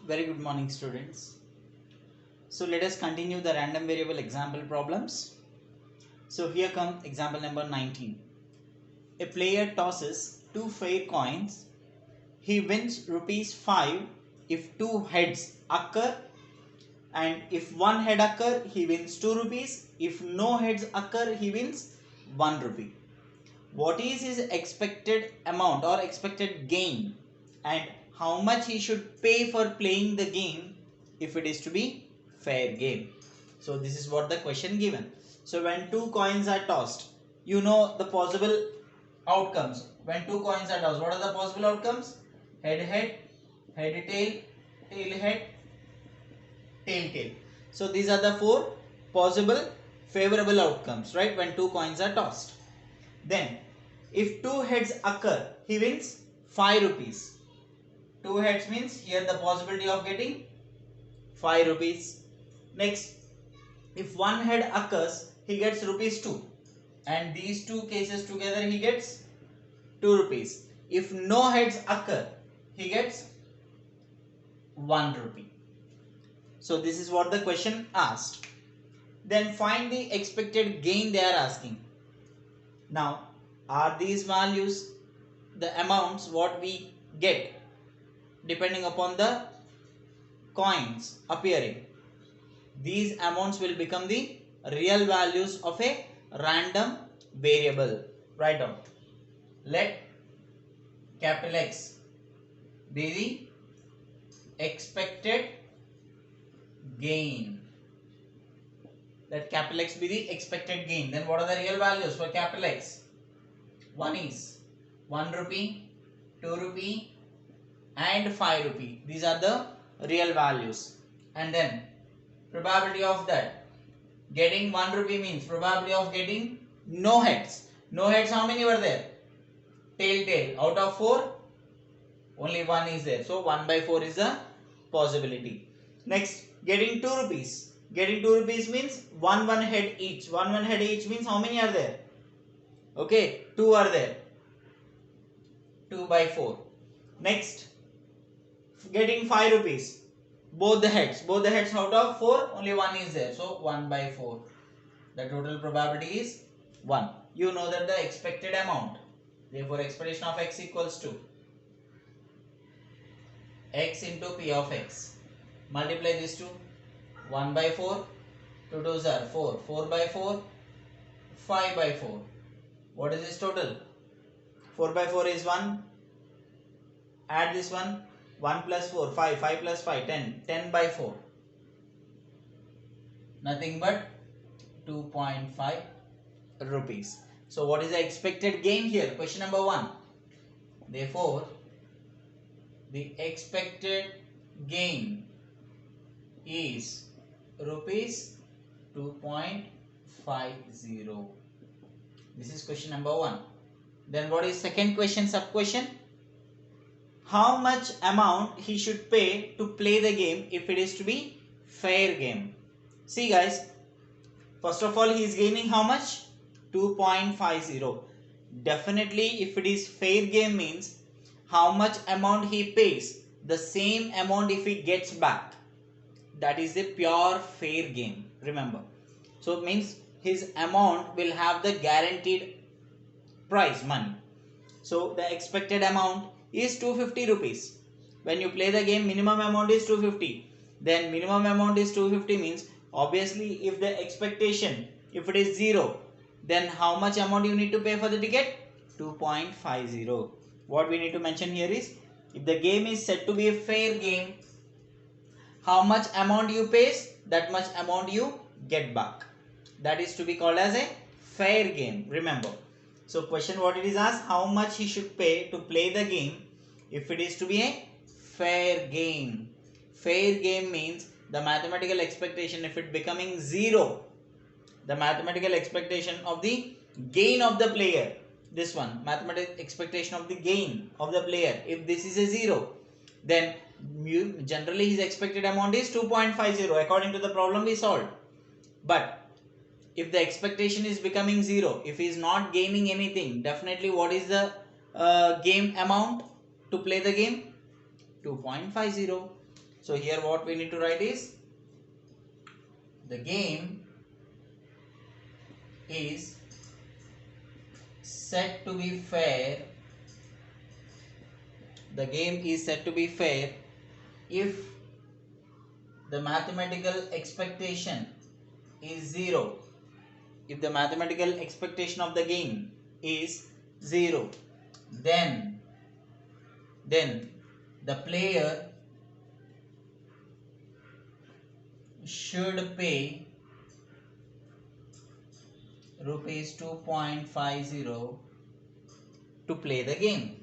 Very good morning, students. So let us continue the random variable example problems. So here comes example number 19. A player tosses two fair coins. He wins rupees 5 if two heads occur, and if one head occur he wins 2 rupees. If no heads occur he wins 1 rupee. What is his expected amount or expected gain, and how much he should pay for playing the game if it is to be fair game? So this is what the question given. So when two coins are tossed, you know the possible outcomes. When two coins are tossed, what are the possible outcomes? Head head, head tail, tail head, tail tail. So these are the four possible favorable outcomes, right, when two coins are tossed. Then if two heads occur, he wins 5 rupees. Two heads means here the possibility of getting 5 rupees. Next, if one head occurs, he gets rupees 2. And these two cases together he gets 2 rupees. If no heads occur, he gets 1 rupee. So this is what the question asked. Then find the expected gain they are asking. Now, are these values the amounts what we get depending upon the coins appearing? These amounts will become the real values of a random variable. Write down. Let capital X be the expected gain. Let capital X be the expected gain. Then what are the real values for capital X? One is 1 rupee, 2 rupee and 5 rupee. These are the real values. And then probability of that. Getting 1 rupee means probability of getting no heads. No heads, how many were there? Tail tail. Out of 4, only 1 is there. So 1 by 4 is the possibility. Next, getting 2 rupees. Getting 2 rupees means 1 head each. 1 head each means how many are there? Okay, 2 are there. 2 by 4. Next, getting 5 rupees. Both the heads out of 4, only 1 is there. So 1 by 4. The total probability is 1. You know that the expected amount. Therefore, expression of x equals to x into p of x. Multiply these two. 1 by 4. 2 2s are 4. 4 by 4. 5 by 4. What is this total? 4 by 4 is 1. Add this one. 1 plus 4, 5. 5 plus 5, 10. 10 by 4. Nothing but 2.5 rupees. So what is the expected gain here? Question number 1. Therefore, the expected gain is rupees 2.50. This is question number 1. Then what is second question, sub question? How much amount he should pay to play the game if it is to be fair game? See guys, first of all he is gaining how much? 2.50. Definitely if it is fair game means how much amount he pays, the same amount if he gets back. That is the pure fair game, remember. So it means his amount will have the guaranteed prize money. So the expected amount is 250 rupees. When you play the game, minimum amount is 250. Then minimum amount is 250 means obviously if the expectation, if it is 0, then how much amount you need to pay for the ticket? 2.50. What we need to mention here is, if the game is said to be a fair game, how much amount you pay, that much amount you get back. That is to be called as a fair game, remember. So question what it is asked, how much he should pay to play the game if it is to be a fair game. Fair game means the mathematical expectation, if it becoming 0, the mathematical expectation of the gain of the player, this one, mathematical expectation of the gain of the player, if this is a 0, then generally his expected amount is 2.50 according to the problem we solved. But if the expectation is becoming 0, if he is not gaining anything, definitely what is the game amount to play the game? 2.50. So here what we need to write is the game is said to be fair. The game is said to be fair if the mathematical expectation is 0. If the mathematical expectation of the game is 0, then the player should pay rupees 2.50 to play the game.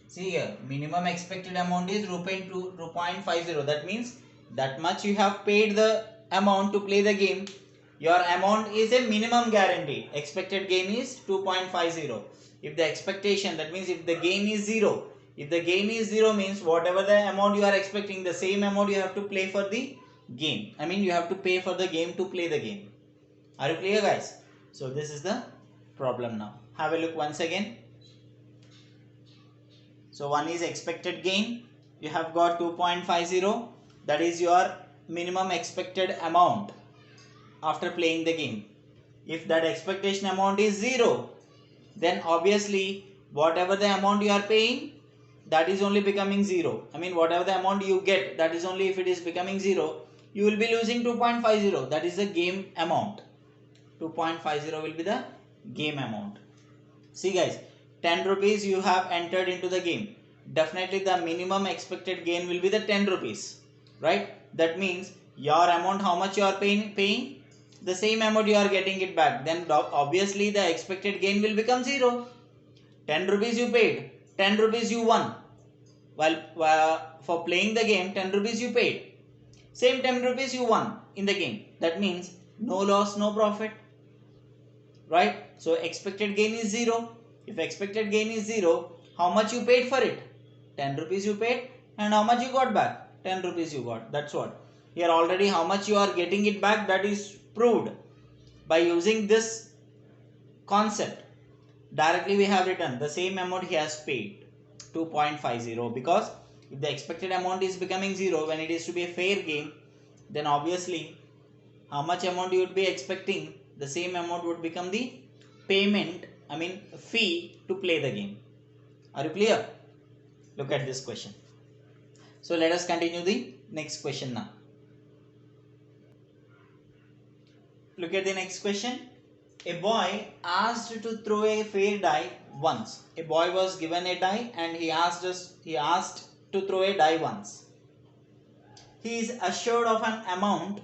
See here, minimum expected amount is rupees 2.50. That means that much you have paid the amount to play the game. Your amount is a minimum guarantee. Expected gain is 2.50. If the expectation, that means if the gain is 0. If the gain is 0 means whatever the amount you are expecting, the same amount you have to play for the game. I mean you have to pay for the game to play the game. Are you clear guys? So this is the problem now. Have a look once again. So one is expected gain. You have got 2.50. That is your minimum expected amount after playing the game. If that expectation amount is 0, then obviously whatever the amount you are paying, that is only becoming 0. I mean whatever the amount you get, that is only if it is becoming 0, you will be losing 2.50. That is the game amount. 2.50 will be the game amount. See guys, 10 rupees you have entered into the game. Definitely the minimum expected gain will be the 10 rupees. Right? That means your amount, how much you are paying, the same amount you are getting it back. Then obviously the expected gain will become 0. 10 rupees you paid, 10 rupees you won. While for playing the game, 10 rupees you paid. Same 10 rupees you won in the game. That means no loss, no profit. Right? So expected gain is 0. If expected gain is 0, how much you paid for it? 10 rupees you paid, and how much you got back? 10 rupees you got. That's what. Here already how much you are getting it back, that is proved by using this concept. Directly we have written the same amount he has paid, 2.50, because if the expected amount is becoming 0 when it is to be a fair game, then obviously how much amount you would be expecting, the same amount would become the payment, I mean fee to play the game. Are you clear? Look at this question. So let us continue the next question now. Look at the next question. A boy asked to throw a fair die once. A boy was given a die and he asked to throw a die once. He is assured of an amount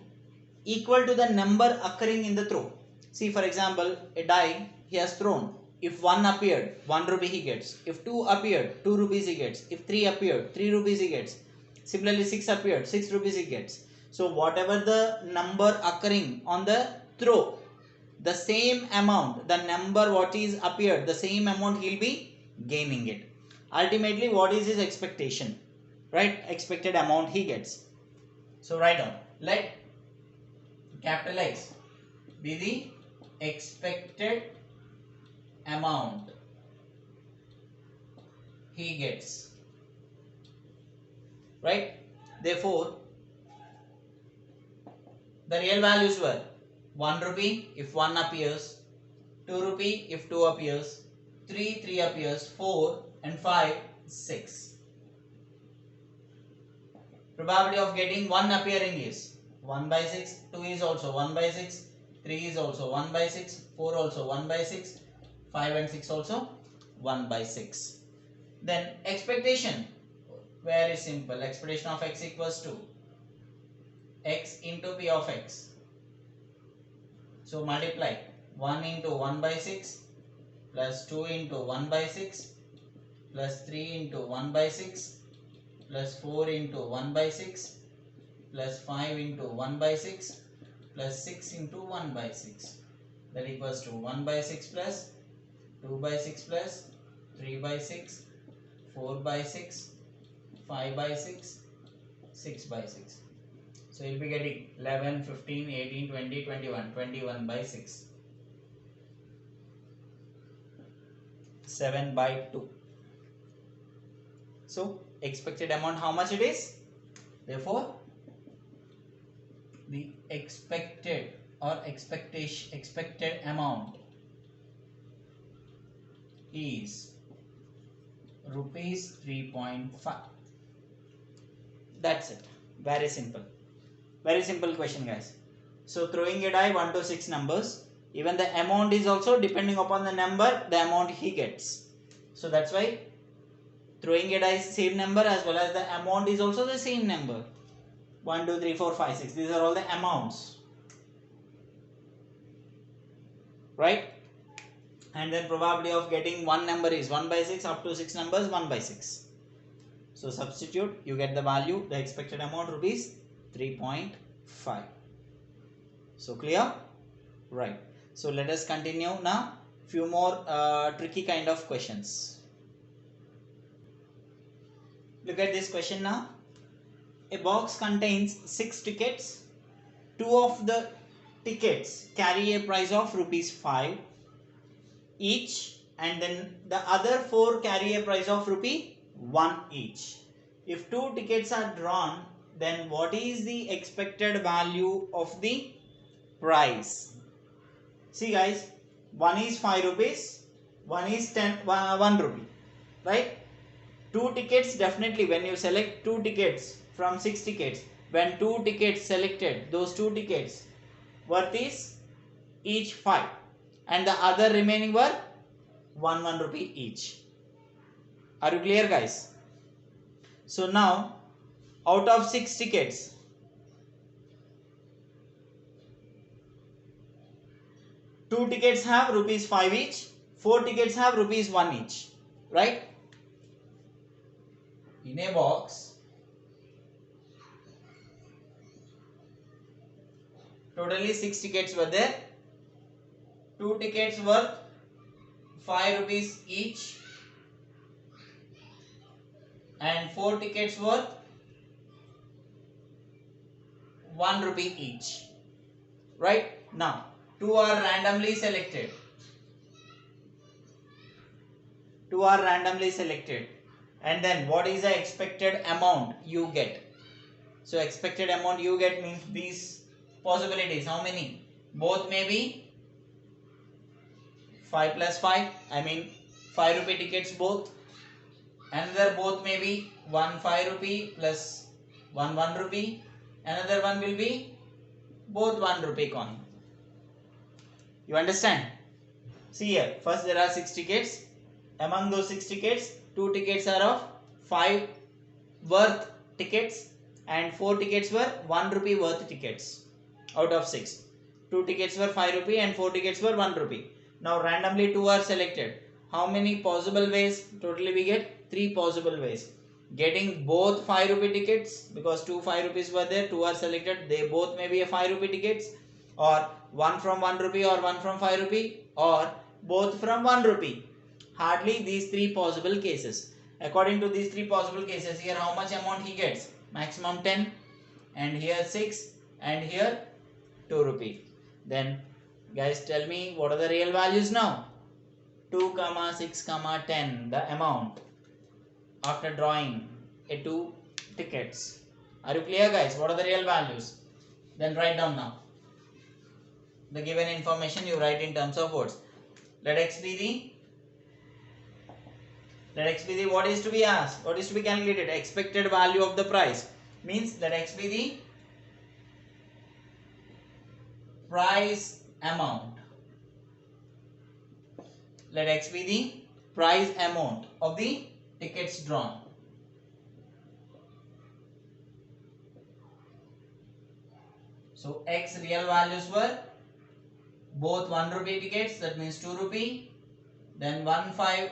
equal to the number occurring in the throw. See, for example, a die he has thrown. If 1 appeared, 1 rupee he gets. If 2 appeared, 2 rupees he gets. If 3 appeared, 3 rupees he gets. Similarly, 6 appeared, 6 rupees he gets. So whatever the number occurring on the throw, the same amount, the number what is appeared, the same amount he'll be gaining it. Ultimately, what is his expectation? Right? Expected amount he gets. So write down. Let capital X be the expected amount he gets. Right? Therefore, the real values were 1 rupee if 1 appears, 2 rupee if 2 appears, 3 appears, 4 and 5 6. Probability of getting 1 appearing is 1 by 6, 2 is also 1 by 6, 3 is also 1 by 6, 4 also 1 by 6, 5 and 6 also 1 by 6. Then expectation, very simple. Expectation of x equals to x into p of x. So multiply 1 into 1 by 6 plus 2 into 1 by 6 plus 3 into 1 by 6 plus 4 into 1 by 6 plus 5 into 1 by 6 plus 6 into 1 by 6. That equals to 1 by 6 plus 2 by 6 plus 3 by 6, 4 by 6, 5 by 6, 6 by 6. So you'll be getting 11, 15, 18, 20, 21, 21 by 6. 7 by 2. So expected amount, how much it is? Therefore, the expected amount is rupees 3.5. That's it. Very simple. Very simple question, guys. So throwing a die 1 to 6 numbers. Even the amount is also depending upon the number, the amount he gets. So that's why throwing a die is same number as well as the amount is also the same number. 1, 2, 3, 4, 5, 6. These are all the amounts. Right? And then probability of getting one number is 1 by 6, up to 6 numbers 1 by 6. So substitute, you get the value, the expected amount rupees 3.5. So clear? Right. So let us continue now. Few more tricky kind of questions. Look at this question now. A box contains 6 tickets. 2 of the tickets carry a price of rupees 5 each, and then the other 4 carry a price of rupee 1 each. If 2 tickets are drawn, then what is the expected value of the price? See guys, one is 5 rupees, one is 1 rupee, right? 2 tickets, definitely when you select 2 tickets from 6 tickets, when 2 tickets selected, those 2 tickets worth is each 5, and the other remaining were 1 rupee each. Are you clear, guys? So now out of 6 tickets, 2 tickets have rupees 5 each, 4 tickets have rupees 1 each, right? In a box, totally 6 tickets were there. 2 tickets worth 5 rupees each, and 4 tickets worth 1 rupee each. Right? Now, 2 are randomly selected. 2 are randomly selected. And then what is the expected amount you get? So expected amount you get means these possibilities. How many? Both may be 5 plus 5. I mean 5 rupee tickets both. Another both may be 1 5 rupee plus 1 1 rupee. Another one will be both 1 rupee coin. You understand? See here, first there are 6 tickets. Among those 6 tickets, 2 tickets are of 5 worth tickets and 4 tickets were 1 rupee worth tickets out of 6. 2 tickets were 5 rupee and 4 tickets were 1 rupee. Now randomly 2 are selected. How many possible ways? Totally we get 3 possible ways. Getting both 5 rupee tickets, because 2 5 rupees were there, 2 are selected, they both may be a 5 rupee tickets, or one from 1 rupee or one from 5 rupee, or both from 1 rupee. Hardly these 3 possible cases. According to these 3 possible cases, here how much amount he gets? Maximum 10, and here 6, and here 2 rupee. Then guys, tell me what are the real values now? 2, 6, 10, the amount after drawing a 2 tickets. Are you clear, guys? What are the real values? Then write down now. The given information you write in terms of words. Let x be the what is to be asked, what is to be calculated? Expected value of the price. Means let x be the price amount. Let x be the price amount of the tickets drawn. So x real values were both 1 rupee tickets, that means 2 rupee, then 1 5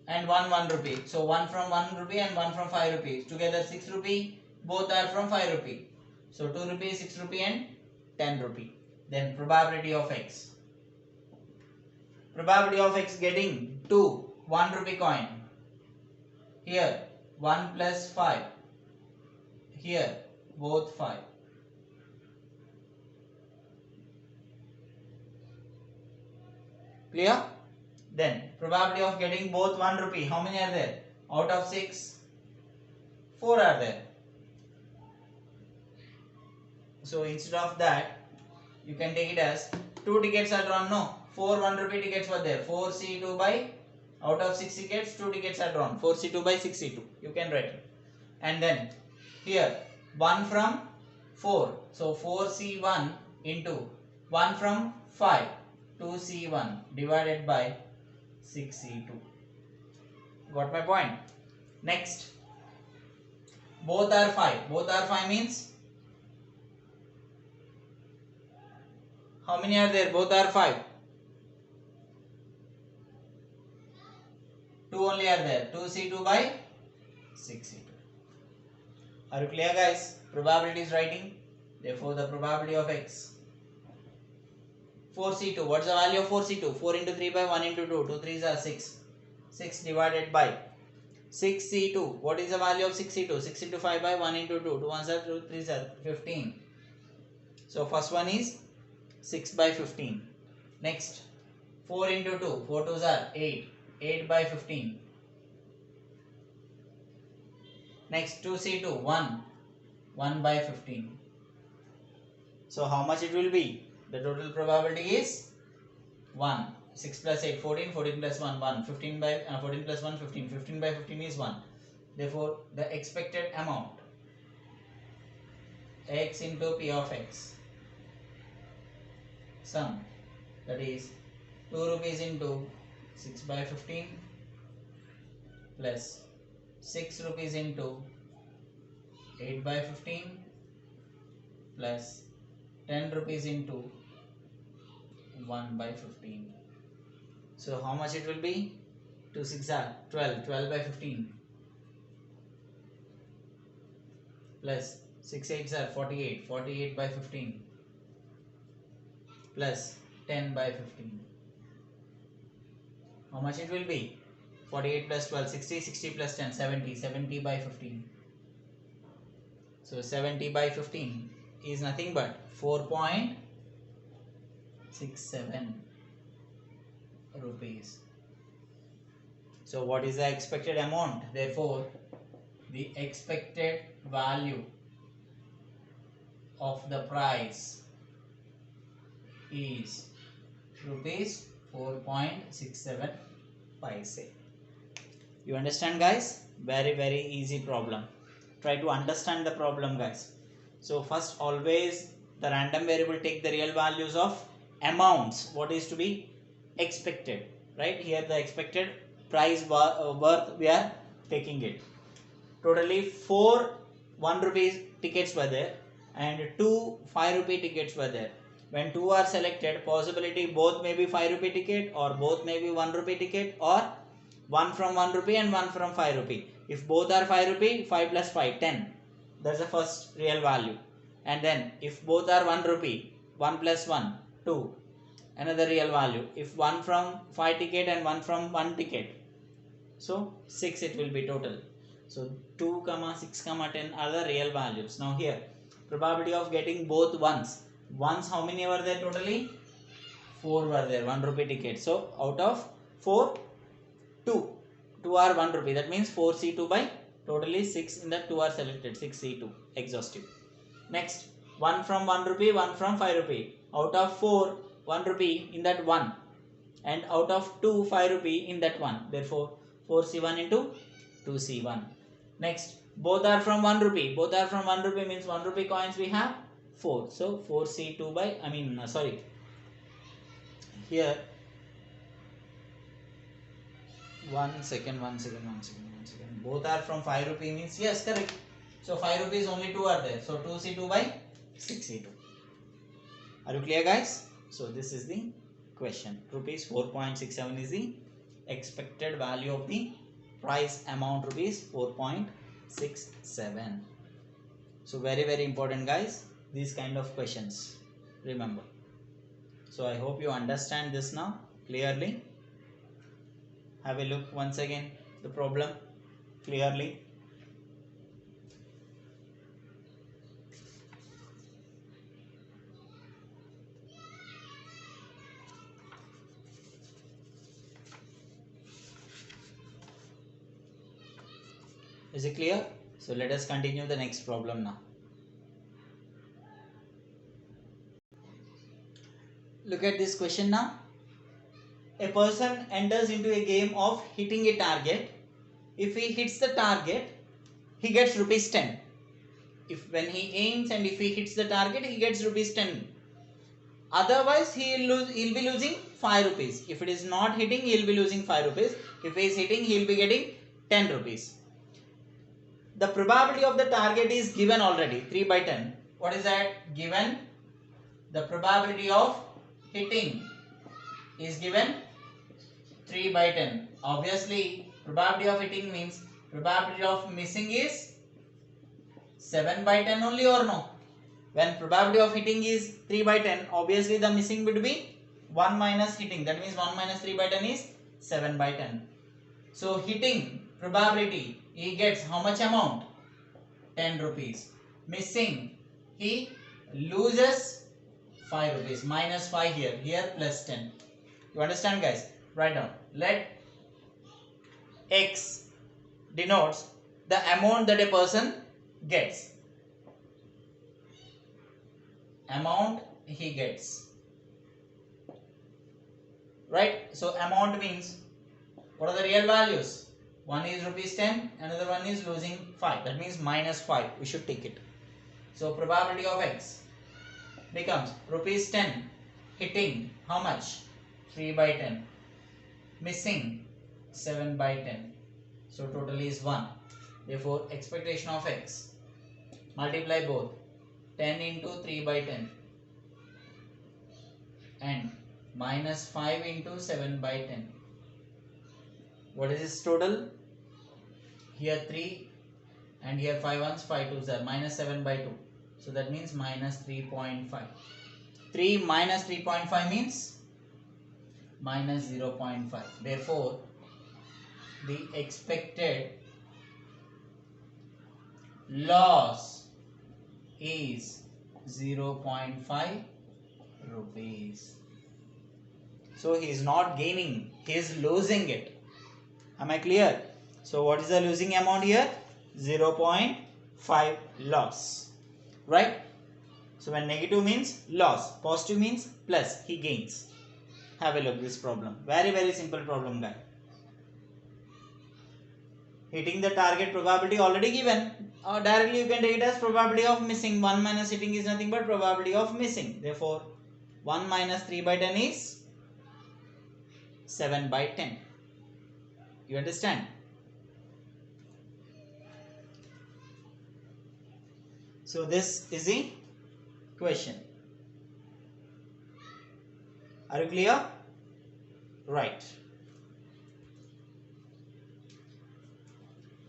and 1 rupee. So 1 from 1 rupee and 1 from 5 rupees. Together 6 rupee, both are from 5 rupee. So 2 rupee, 6 rupee and 10 rupee. Then probability of x. Probability of x getting 2 1 rupee coin. Here 1 plus 5. Here both 5. Clear? Then probability of getting both 1 rupee. How many are there? Out of 6, 4 are there. So instead of that, you can take it as 2 tickets are drawn. No, 4 1 rupee tickets were there. 4C2 by, out of 6 tickets, 2 tickets are drawn. 4C2 by 6C2. You can write it. And then here 1 from 4. So 4C1 into 1 from 5. 2C1 divided by 6C2. Got my point? Next, both are 5. Both are 5 means how many are there? Both are 5. 2 only are there. 2C2 by 6C2. Are you clear, guys? Probability is writing. Therefore, the probability of X. 4C2. What's the value of 4C2? 4 into 3 by 1 into 2. 2 3s are 6. 6 divided by 6C2. What is the value of 6C2? 6 into 5 by 1 into 2. 2 1s are 2 3s are 15. So, first one is 6 by 15. Next, 4 into 2. 4 2s are 8. 8 by 15. Next, 2C2. 1. 1 by 15. So, how much it will be? The total probability is 1. 6 plus 8, 14. 14 plus 1, 1. 15 by 14 plus 1, 15. 15 by 15 is 1. Therefore, the expected amount X into P of X sum, that is 2 rupees into 6 by 15 plus 6 rupees into 8 by 15 plus 10 rupees into 1 by 15. So how much it will be? 2 6 are 12. 12 by 15 plus 6 8s are 48. 48 by 15 plus 10 by 15. How much it will be? 48 plus 12, 60, 60 plus 10, 70, 70 by 15. So 70 by 15 is nothing but 4.67 rupees. So what is the expected amount? Therefore, the expected value of the price is rupees 4.67 paise. You understand, guys? Very easy problem. Try to understand the problem, guys. So first, always the random variable take the real values of amounts what is to be expected, right? Here the expected price worth we are taking it. Totally 4 1 rupees tickets were there and 2 5 rupee tickets were there. When 2 are selected, possibility both may be 5 rupee ticket or both may be 1 rupee ticket or 1 from 1 rupee and 1 from 5 rupee. If both are 5 rupee, 5 plus 5, 10. That's the first real value. And then if both are 1 rupee, 1 plus 1, 2. Another real value. If 1 from 5 ticket and 1 from 1 ticket, so 6 it will be total. So 2, 6, 10 are the real values. Now here, probability of getting both ones. Ones how many were there totally? 4 were there, 1 rupee ticket. So out of 4, 2. 2 are 1 rupee. That means 4C2 by totally 6 in that 2 are selected. 6C2 exhaustive. Next, 1 from 1 rupee, 1 from 5 rupee. Out of 4, 1 rupee in that 1. And out of 2, 5 rupee in that 1. Therefore, 4C1 into 2C1. Next, both are from 1 rupee. Both are from 1 rupee means 1 rupee coins we have 4. So, 4C2 by, here, one second. Both are from 5 rupee means, yes, correct. So, 5 rupees only 2 are there. So, 2C2 by 6C2. Are you clear, guys? So, this is the question. Rupees 4.67 is the expected value of the price amount, rupees 4.67. So, very important, guys, these kind of questions. Remember. So, I hope you understand this now clearly. Have a look once again the problem clearly. Is it clear? So let us continue the next problem now. Look at this question now. A person enters into a game of hitting a target. If he hits the target, he gets rupees 10. If when he aims and if he hits the target, he gets rupees 10. Otherwise, he'll be losing 5 rupees. If it is not hitting, he'll be losing 5 rupees. If he is hitting, he'll be getting 10 rupees. The probability of the target is given already, 3 by 10. What is that? Given the probability of hitting is given 3 by 10. Obviously, probability of hitting means probability of missing is 7 by 10 only, or no? When probability of hitting is 3 by 10, obviously the missing would be 1 minus hitting. That means 1 minus 3 by 10 is 7 by 10. So hitting probability, he gets how much amount? 10 rupees. Missing, he loses 5 rupees. Minus 5 here. Here plus 10. You understand, guys? Write down. Let X denotes the amount that a person gets. Amount he gets. Right? So amount means what are the real values? One is rupees 10, another one is losing 5. That means minus 5. We should take it. So probability of X becomes rupees 10 hitting how much? 3 by 10. Missing 7 by 10. So total is 1. Therefore expectation of X, multiply both, 10 into 3 by 10 and minus 5 into 7 by 10. What is this total? Here 3 and here 5 ones, 5 twos are minus 7 by 2. So that means minus 3.5. 3 minus 3.5 means minus 0.5. Therefore, the expected loss is 0.5 rupees. So he is not gaining, he is losing it. Am I clear? So what is the losing amount here? 0.5 loss. Right? So when negative means loss, positive means plus, he gains. Have a look at this problem. Very, very simple problem, guys. Hitting the target probability already given. Or directly you can take it as probability of missing. 1 minus hitting is nothing but probability of missing. Therefore, 1 minus 3 by 10 is 7 by 10. You understand? So this is the question. Are you clear? Right.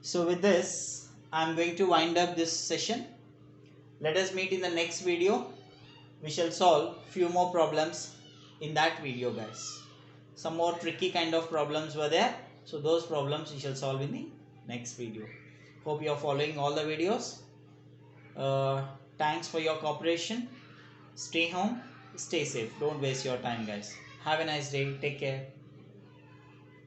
So with this, I am going to wind up this session. Let us meet in the next video. We shall solve few more problems in that video, guys. Some more tricky kind of problems were there. So those problems we shall solve in the next video. Hope you are following all the videos. Thanks for your cooperation. Stay home, stay safe. Don't waste your time, guys. Have a nice day. Take care.